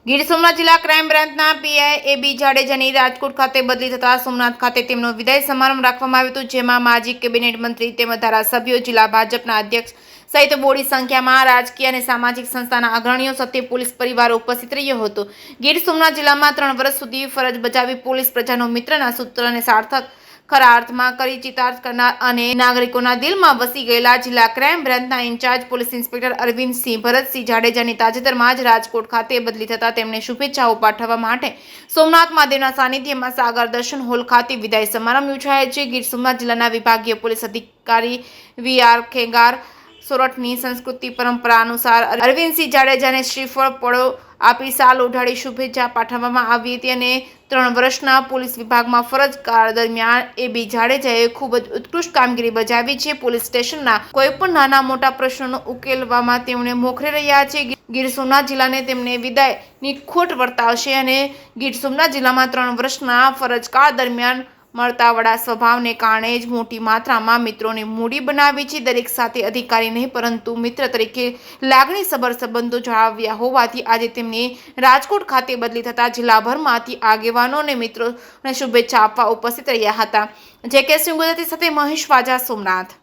ગીર સોમનાથ જિલ્લા ક્રાઇમ બ્રાન્ચના PI AB. જાડેજાની રાજકોટ ખાતે બદલી થતા સોમનાથ ખાતે તેમનો વિદાય સમારંભ રાખવામાં આવ્યો હતો, જેમાં માજી કેબિનેટ મંત્રી તેમજ ધારાસભ્યો, જિલ્લા ભાજપના અધ્યક્ષ સહિત મોટી સંખ્યામાં રાજકીય અને સામાજિક સંસ્થાના અગ્રણીઓ સાથે પોલીસ પરિવાર ઉપસ્થિત રહ્યો હતો। ગીર સોમનાથ જિલ્લામાં 3 વર્ષ સુધી ફરજ બજાવી પોલીસ પ્રજાનો મિત્રના સૂત્રને સાર્થક ખરા અર્થમાં કરી ચિતાર્થ કરનાર અને નાગરિકોના દિલમાં વસી ગયેલા જિલ્લા ક્રાઇમ બ્રાન્ચના incharge police inspector Arvindsinh Bharatsinh જાડેજાની તાજેતરમાં જ રાજકોટ ખાતે બદલી થતા તેમને શુભેચ્છાઓ પાઠવવા માટે સોમનાથ મહાદેવના સાનિધ્યમાં સાગર દર્શન હોલ ખાતે વિદાય સમારંભ યોજાયો છે। ગીર સોમનાથ જિલ્લાના વિભાગીય પોલીસ અધિકારી વી.આર. ખેંગાર સોરઠની સંસ્કૃતિ પરંપરા અનુસાર અરવિંદસિંહ જાડેજાને શ્રીફળ પડો આપી સાલ ઓઢાડી શુભેચ્છા પાઠવવામાં આવી હતી અને 3 વર્ષના પોલીસ વિભાગમાં ફરજ કાળ દરમિયાન એ.બી. જાડેજાએ ખૂબ જ ઉત્કૃષ્ટ કામગીરી બજાવી છે। પોલીસ સ્ટેશનના કોઈપણ નાના મોટા પ્રશ્નોનો ઉકેલવામાં તેમણે મોખરે રહ્યા છે। ગીર સોમનાથ જિલ્લાને તેમને વિદાયની ખોટ વર્તાવશે અને ગીર સોમનાથ જિલ્લામાં 3 વર્ષના ફરજ કાળ દરમિયાન મળતાવડા સ્વભાવને કારણે જ મોટી માત્રામાં મિત્રોની મૂડી બનાવી છે। દરેક સાથે અધિકારી નહીં પરંતુ મિત્ર તરીકે લાગણીસભર સંબંધો જાળવ્યા હોવાથી આજે તેમની રાજકોટ ખાતે બદલી થતા જિલ્લાભરમાંથી આગેવાનો અને મિત્રોને શુભેચ્છા આપવા ઉપસ્થિત રહ્યા હતા। જે.કે. સિંહ ગુજરાતી સાથે મહેશ વાજા, સોમનાથ।